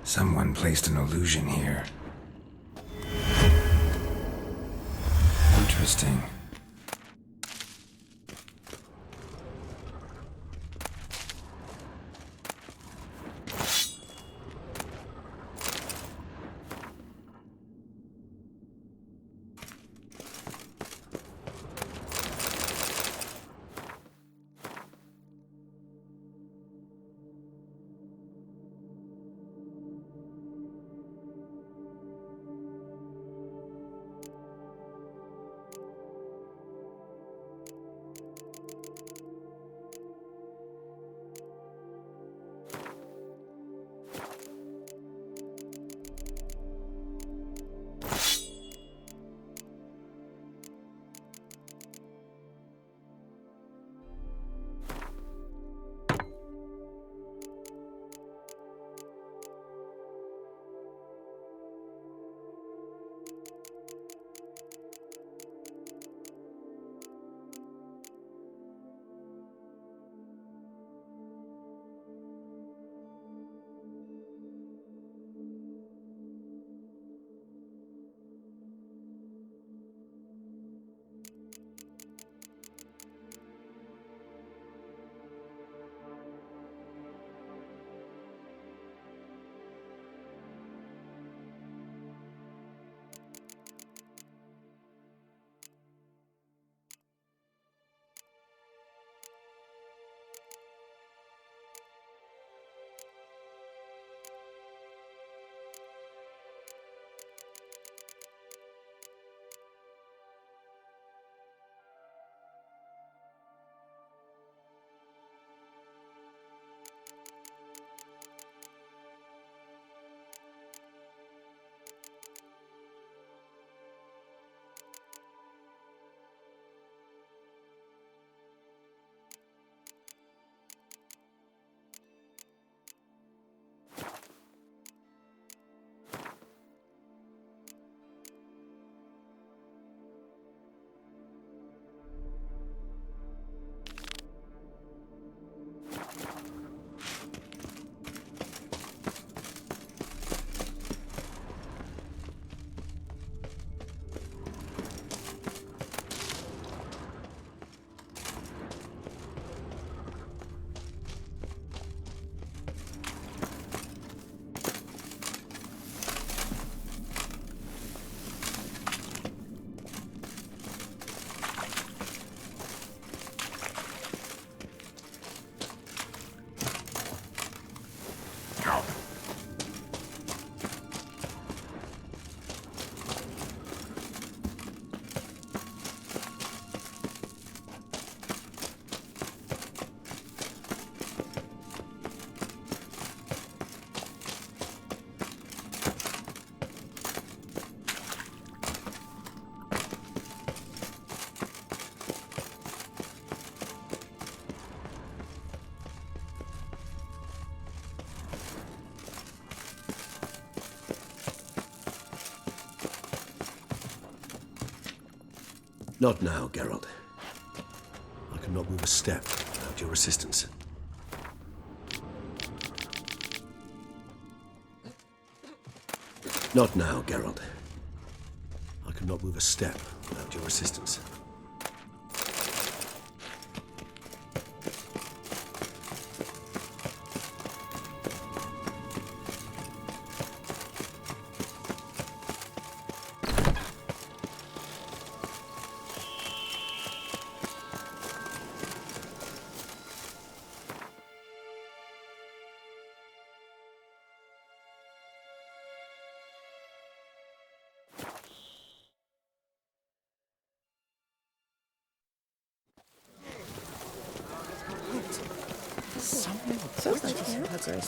Someone placed an illusion here. Interesting. Not now, Geralt. I cannot move a step without your assistance. Not now, Geralt. I cannot move a step without your assistance.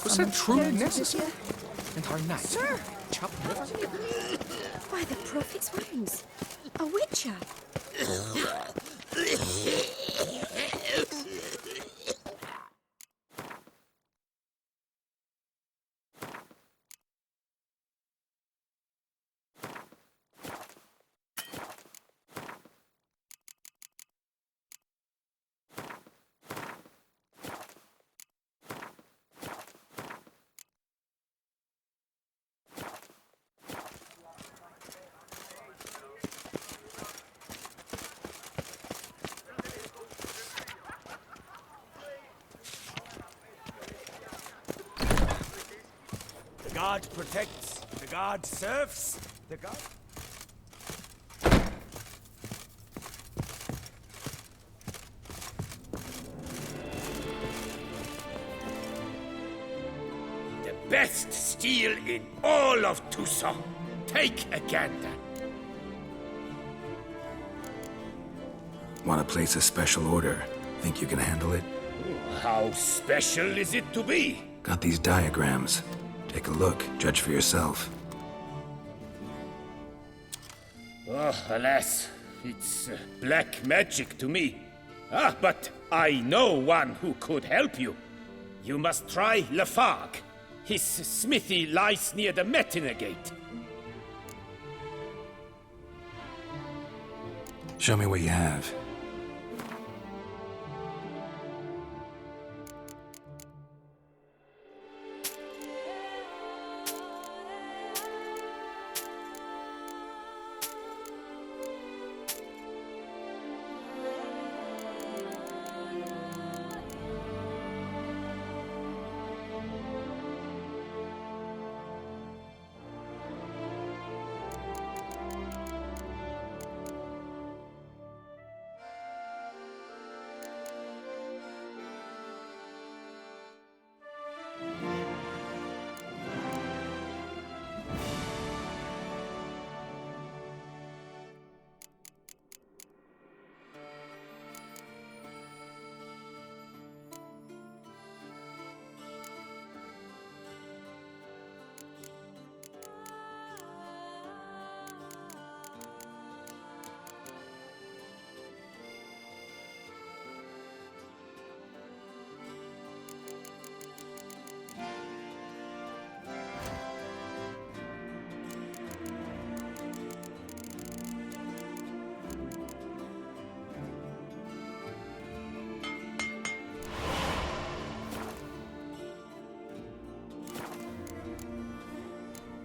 Was that truly necessary? Entire night. Sir! Chop liver? By the prophet's wounds. A witcher. god protects, the god serves, the god... The best steel in all of Tucson. Take a gander. Want to place a special order? Think you can handle it? How special is it to be? Got these diagrams. Take a look, judge for yourself. Oh, alas, it's black magic to me. Ah, but I know one who could help you. You must try Lafargue. His smithy lies near the Metina Gate. Show me what you have.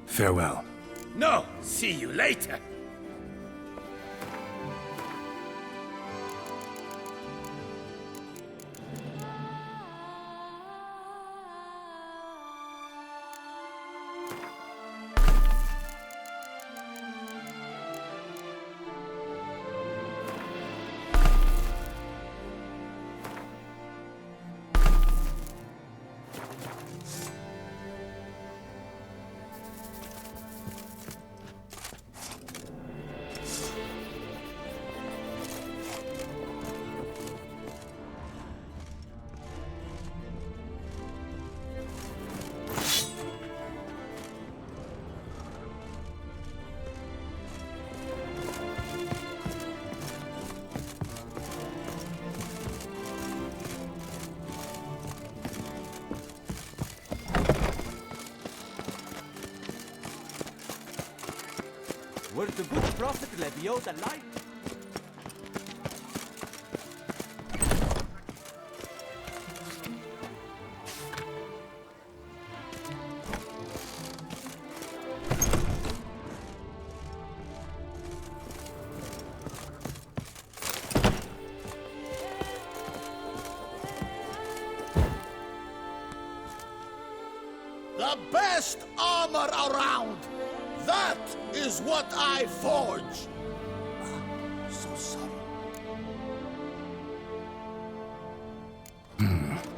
Farewell. No, see you later. Were the good prophet Leviosa alive? The best armor around! That is what I forge! So sorry.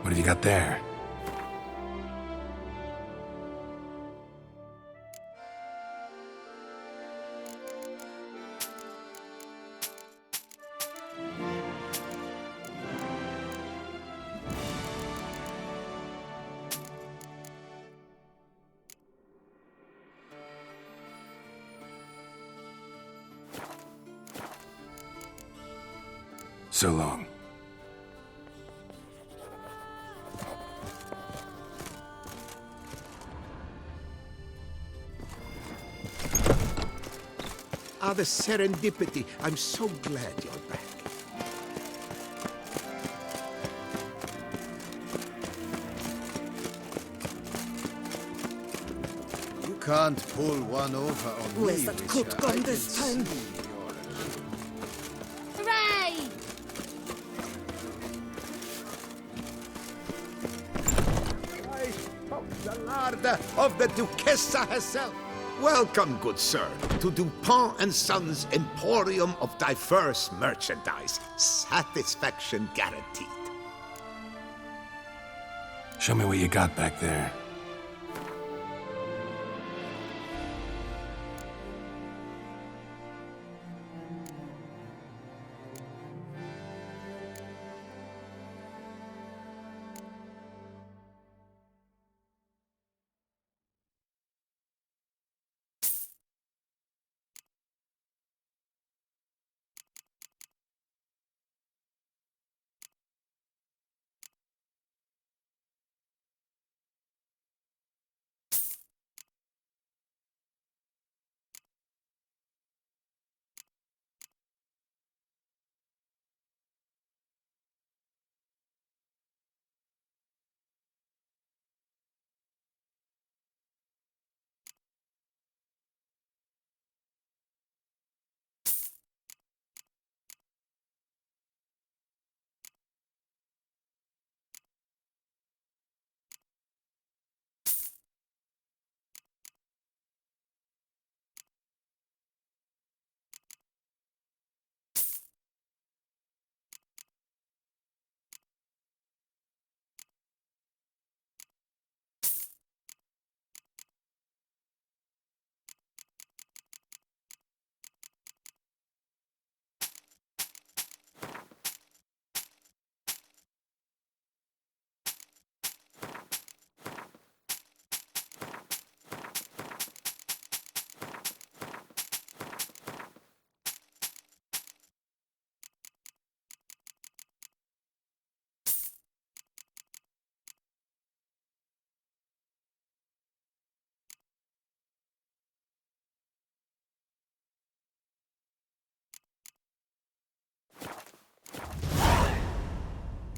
What have you got there? So long. Ah, the serendipity. I'm so glad you're back. You can't pull one over on me. Where's that coat Misha. gone I this can time? see you're- Hooray! the larder of the Duchessa herself. Welcome, good sir, to Dupont and Sons' Emporium of diverse merchandise. Satisfaction guaranteed. Show me what you got back there.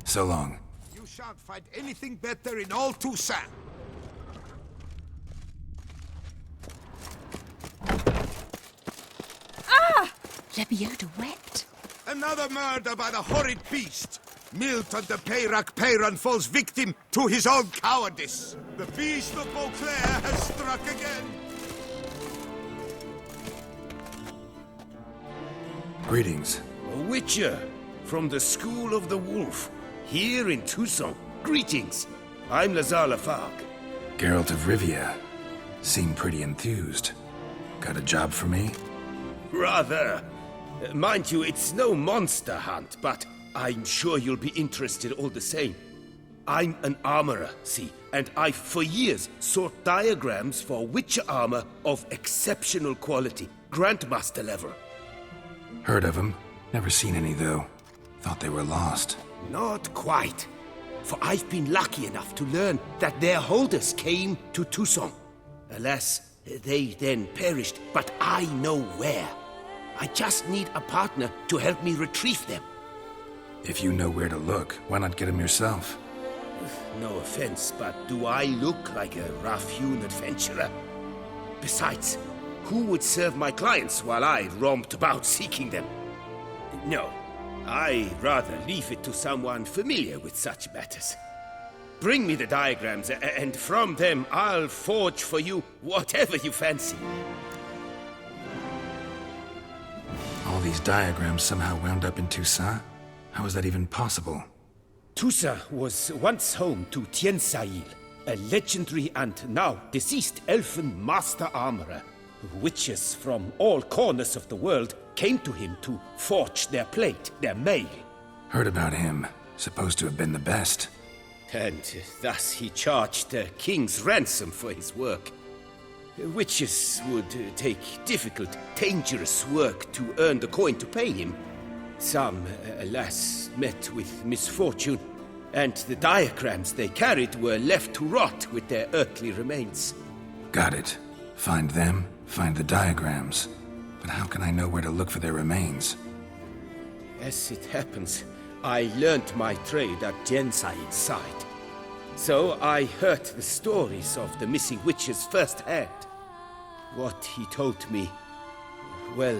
So long. You shan't find anything better in all Toussaint. La Biota wept. Another murder by the horrid beast. Milton de Peyrac Peyran falls victim to his own cowardice. The beast of Beauclair has struck again. Greetings. A witcher from the School of the Wolf, here in Toussaint. Greetings. I'm Lazar Lafargue. Geralt of Rivia. Seem pretty enthused. Got a job for me? Rather. Mind you, it's no monster hunt, but I'm sure you'll be interested all the same. I'm an armorer, see, and I've for years sought diagrams for witcher armor of exceptional quality, Grandmaster level. Heard of them. Never seen any, though. Thought they were lost. Not quite. For I've been lucky enough to learn that their holders came to Toussaint. Alas, they then perished, but I know where. I just need a partner to help me retrieve them. If you know where to look, why not get them yourself? No offense, but do I look like a rough-hewn adventurer? Besides, who would serve my clients while I romped about seeking them? No, I rather leave it to someone familiar with such matters. Bring me the diagrams, and from them I'll forge for you whatever you fancy. All these diagrams somehow wound up in Toussaint? How is that even possible? Toussaint was once home to Tiensail, a legendary and now deceased elfin master armorer. Witches from all corners of the world came to him to forge their plate, their mail. Heard about him. Supposed to have been the best. And thus he charged the king's ransom for his work. Witches would take difficult, dangerous work to earn the coin to pay him. Some, alas, met with misfortune, and the diagrams they carried were left to rot with their earthly remains. Got it. Find them, find the diagrams. But how can I know where to look for their remains? As it happens, I learned my trade at Jensaid's side. So I heard the stories of the missing witches firsthand. What he told me, well,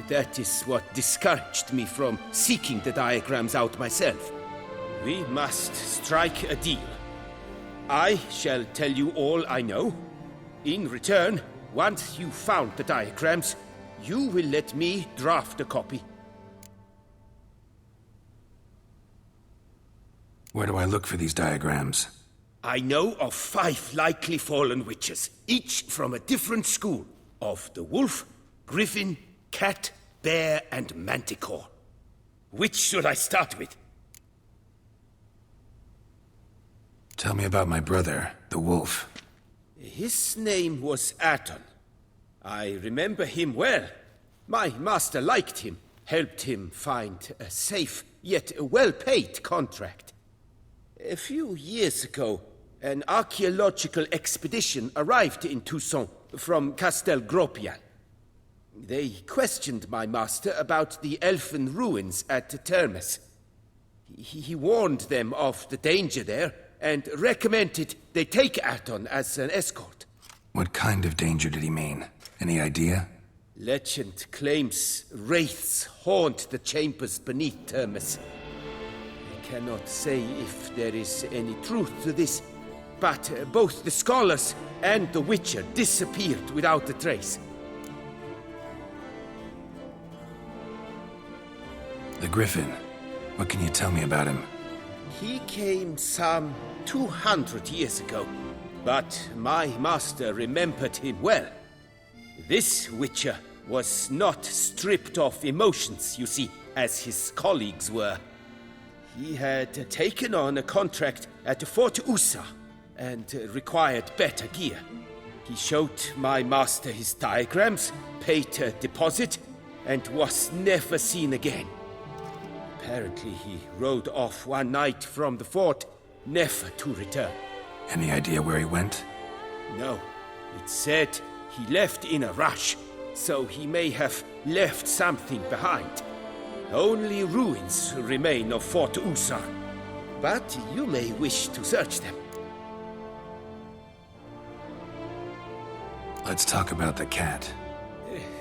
that is what discouraged me from seeking the diagrams out myself. We must strike a deal. I shall tell you all I know. In return, once you've found the diagrams, you will let me draft a copy. Where do I look for these diagrams? I know of 5 likely fallen witches, each from a different school of the wolf, griffin, cat, bear, and manticore. Which should I start with? Tell me about my brother, the wolf. His name was Aton. I remember him well. My master liked him, helped him find a safe, yet well-paid contract. A few years ago, an archaeological expedition arrived in Toussaint from Castel Gropian. They questioned my master about the elfin ruins at Termes. He warned them of the danger there and recommended they take Aton as an escort. What kind of danger did he mean? Any idea? Legend claims wraiths haunt the chambers beneath Termes. I cannot say if there is any truth to this, but both the scholars and the Witcher disappeared without a trace. The Griffin. What can you tell me about him? He came some 200 years ago, but my master remembered him well. This Witcher was not stripped of emotions, you see, as his colleagues were. He had taken on a contract at Fort Usa and required better gear. He showed my master his diagrams, paid a deposit, and was never seen again. Apparently, he rode off one night from the fort, never to return. Any idea where he went? No, it said he left in a rush, so he may have left something behind. Only ruins remain of Fort Usa, but you may wish to search them. Let's talk about the cat.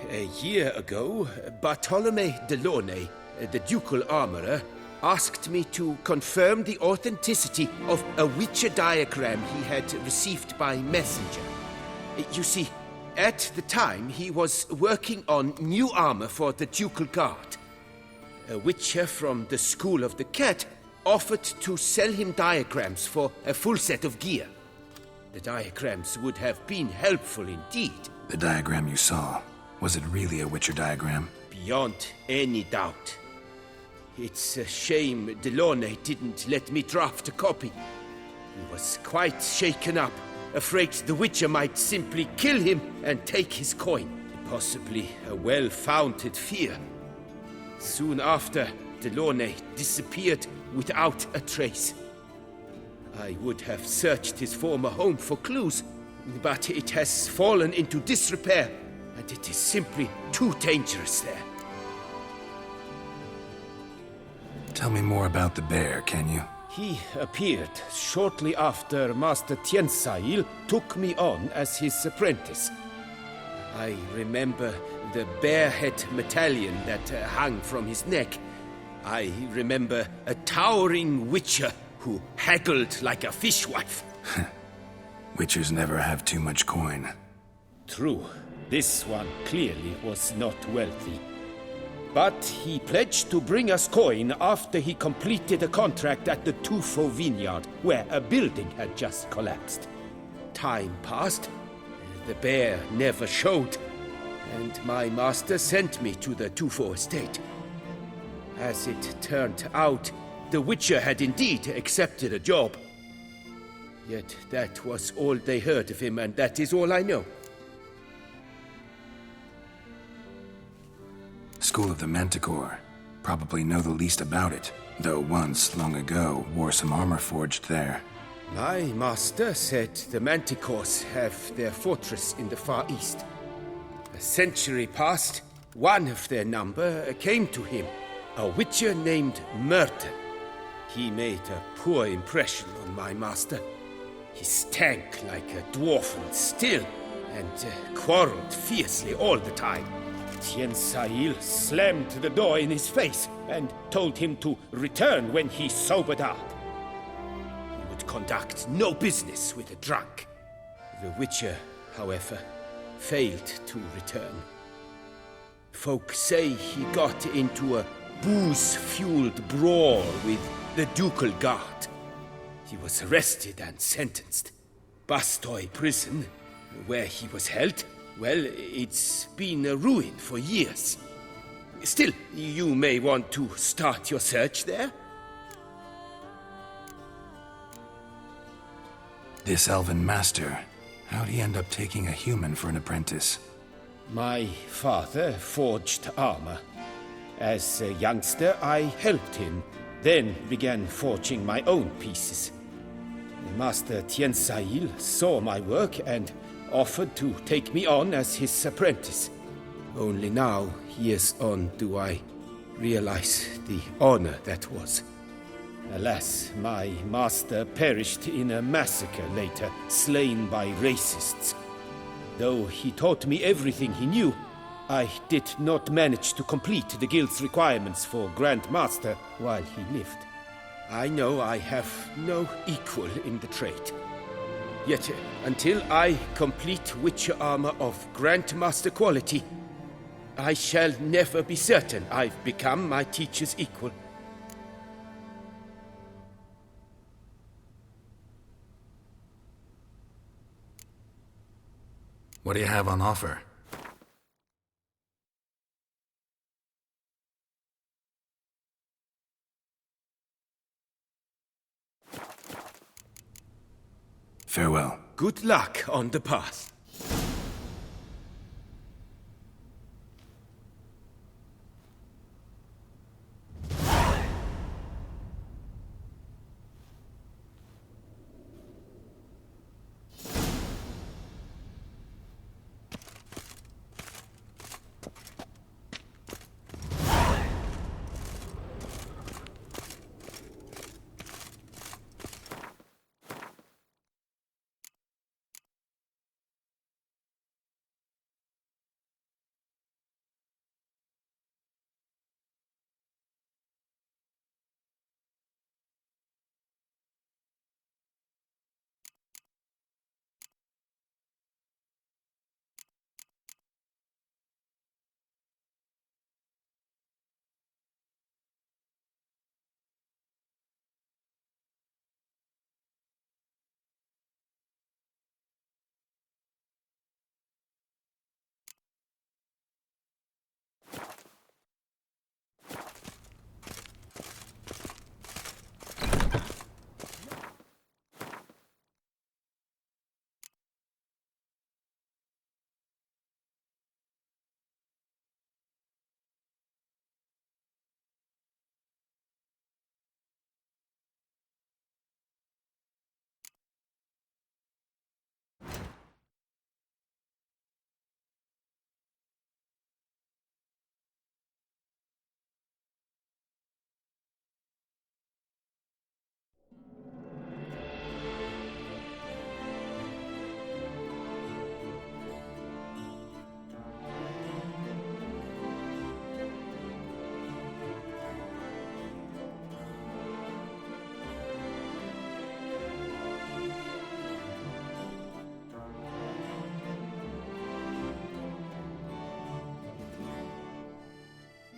A year ago, Bartolome Delaunay, the ducal armorer, asked me to confirm the authenticity of a Witcher diagram he had received by messenger. You see, at the time he was working on new armor for the ducal guard. A Witcher from the School of the Cat offered to sell him diagrams for a full set of gear. The diagrams would have been helpful indeed. The diagram you saw, was it really a Witcher diagram? Beyond any doubt. It's a shame Delaunay didn't let me draft a copy. He was quite shaken up, afraid the Witcher might simply kill him and take his coin. Possibly a well-founded fear. Soon after, Delaunay disappeared without a trace. I would have searched his former home for clues, but it has fallen into disrepair, and it is simply too dangerous there. Tell me more about the bear, can you? He appeared shortly after Master Tiensail took me on as his apprentice. I remember the bear-head medallion that hung from his neck. I remember a towering Witcher who haggled like a fishwife. Witchers never have too much coin. True, this one clearly was not wealthy. But he pledged to bring us coin after he completed a contract at the Tufo vineyard, where a building had just collapsed. Time passed, the bear never showed, and my master sent me to the Tufo estate. As it turned out, the Witcher had indeed accepted a job. Yet that was all they heard of him, and that is all I know. School of the Manticore. Probably know the least about it, though once, long ago, wore some armor forged there. My master said the Manticores have their fortress in the Far East. A century passed, one of their number came to him, a Witcher named Merton. He made a poor impression on my master. He stank like a dwarfen still, and quarreled fiercely all the time. Tiensail slammed the door in his face and told him to return when he sobered up. He would conduct no business with a drunk. The Witcher, however, failed to return. Folk say he got into a booze-fueled brawl with the ducal guard. He was arrested and sentenced. Bastoy prison, where he was held, well, it's been a ruin for years. Still, you may want to start your search there. This elven master, how'd he end up taking a human for an apprentice? My father forged armor. As a youngster, I helped him, then began forging my own pieces. Master Tiensail saw my work and offered to take me on as his apprentice. Only now, years on, do I realize the honor that was. Alas, my master perished in a massacre later, slain by racists. Though he taught me everything he knew, I did not manage to complete the guild's requirements for Grand Master while he lived. I know I have no equal in the trade. Yet, until I complete Witcher armor of Grandmaster quality, I shall never be certain I've become my teacher's equal. What do you have on offer? Farewell. Good luck on the path.